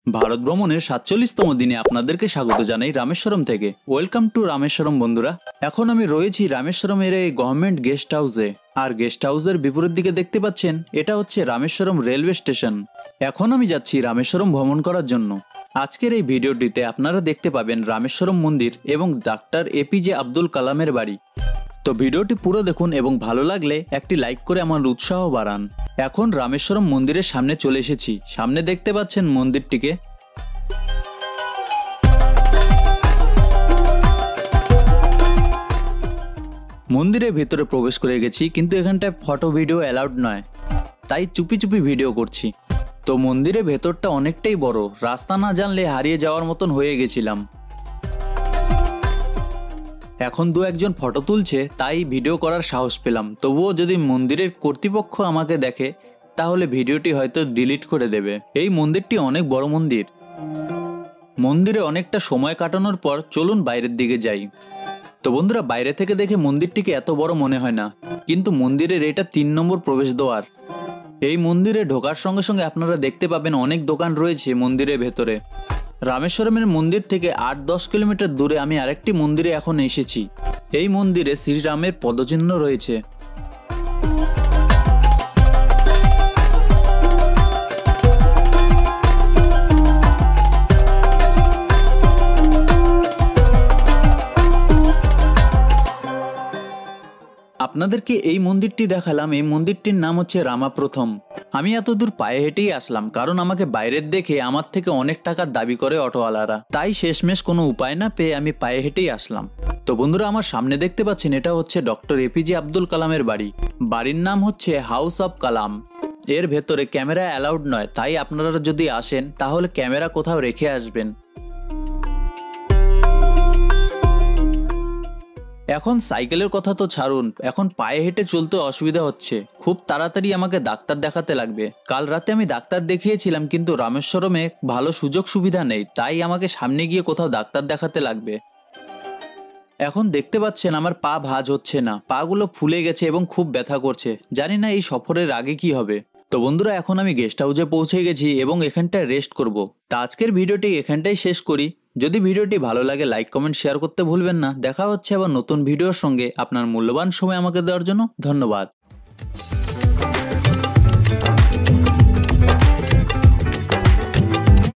ভারত ভ্রমণের ৪৭তম দিনে আপনাদেরকে স্বাগত জানাই রামেশ্বরম থেকে। ওয়েলকাম টু রামেশ্বরম বন্ধুরা। এখন আমি রয়েছি রামেশ্বরমের এই গভর্নমেন্ট গেস্ট হাউসে। আর গেস্ট হাউসের বিপরীত দিকে দেখতে পাচ্ছেন এটা হচ্ছে রামেশ্বরম রেলওয়ে স্টেশন। এখন আমি যাচ্ছি রামেশ্বরম ভ্রমণ করার জন্য। আজকের এই ভিডিওটিতে আপনারা দেখতে পাবেন রামেশ্বরম মন্দির এবং ডাক্তার এপিজে আব্দুল কালামের বাড়ি। তো ভিডিওটি পুরো দেখুন এবং ভালো লাগলে একটি লাইক করে আমার উৎসাহ বাড়ান। এখন রামেশ্বরম মন্দিরের সামনে চলে এসেছি। সামনে দেখতে পাচ্ছেন মন্দিরটিকে। মন্দিরের ভেতরে প্রবেশ করে গেছি, কিন্তু এখানটায় ফটো ভিডিও অ্যালাউড নয়, তাই চুপি চুপি ভিডিও করছি। তো মন্দিরের ভেতরটা অনেকটাই বড়, রাস্তা না জানলে হারিয়ে যাওয়ার মতন হয়ে গেছিলাম। এখন দু একজন ফটো তুলছে, তাই ভিডিও করার সাহস পেলাম। তবুও যদি মন্দিরের কর্তৃপক্ষ আমাকে দেখে তাহলে ভিডিওটি হয়তো ডিলিট করে দেবে। এই মন্দিরটি অনেক বড় মন্দির। মন্দিরে অনেকটা সময় কাটানোর পর চলুন বাইরের দিকে যাই। তো বন্ধুরা, বাইরে থেকে দেখে মন্দিরটিকে এত বড় মনে হয় না, কিন্তু মন্দিরের এটা ৩ নম্বর প্রবেশদ্বার। এই মন্দিরে ঢোকার সঙ্গে সঙ্গে আপনারা দেখতে পাবেন অনেক দোকান রয়েছে মন্দিরের ভেতরে। রামেশ্বরমের মন্দির থেকে ৮-১০ কিলোমিটার দূরে আমি আরেকটি মন্দিরে এখন এসেছি। এই মন্দিরে শ্রীরামের পদচিহ্ন রয়েছে। আপনাদেরকে এই মন্দিরটি দেখালাম। এই মন্দিরটির নাম হচ্ছে রামাপ্রথম। আমি এতদূর পায়ে হেঁটেই আসলাম, কারণ আমাকে বাইরের দেখে আমার থেকে অনেক টাকার দাবি করে অটোওয়ালারা। তাই শেষমেশ কোনো উপায় না পেয়ে আমি পায়ে হেঁটেই আসলাম। তো বন্ধুরা, আমার সামনে দেখতে পাচ্ছেন এটা হচ্ছে ডক্টর এপিজে আব্দুল কালামের বাড়ি। বাড়ির নাম হচ্ছে হাউস অব কালাম। এর ভেতরে ক্যামেরা অ্যালাউড নয়, তাই আপনারা যদি আসেন তাহলে ক্যামেরা কোথাও রেখে আসবেন। এখন সাইকেলের কথা তো ছাড়ুন, এখন পায়ে হেঁটে চলতে অসুবিধা হচ্ছে। খুব তাড়াতাড়ি আমাকে ডাক্তার দেখাতে লাগবে। কাল রাতে আমি ডাক্তার দেখিয়েছিলাম, কিন্তু রামেশ্বরমে ভালো সুযোগ সুবিধা নেই, তাই আমাকে সামনে গিয়ে কোথাও ডাক্তার দেখাতে লাগবে। এখন দেখতে পাচ্ছেন আমার পা ভাঁজ হচ্ছে না, পাগুলো ফুলে গেছে এবং খুব ব্যথা করছে। জানি না এই সফরের আগে কি হবে। তো বন্ধুরা, এখন আমি গেস্ট হাউসে পৌঁছে গেছি এবং এখানটায় রেস্ট করব। তা আজকের ভিডিওটি এখানটাই শেষ করি। যদি ভিডিওটি ভালো লাগে লাইক কমেন্ট শেয়ার করতে ভুলবেন না। দেখা হচ্ছে আবার নতুন ভিডিওর সঙ্গে। আপনার মূল্যবান সময় আমাকে দেওয়ার জন্য ধন্যবাদ।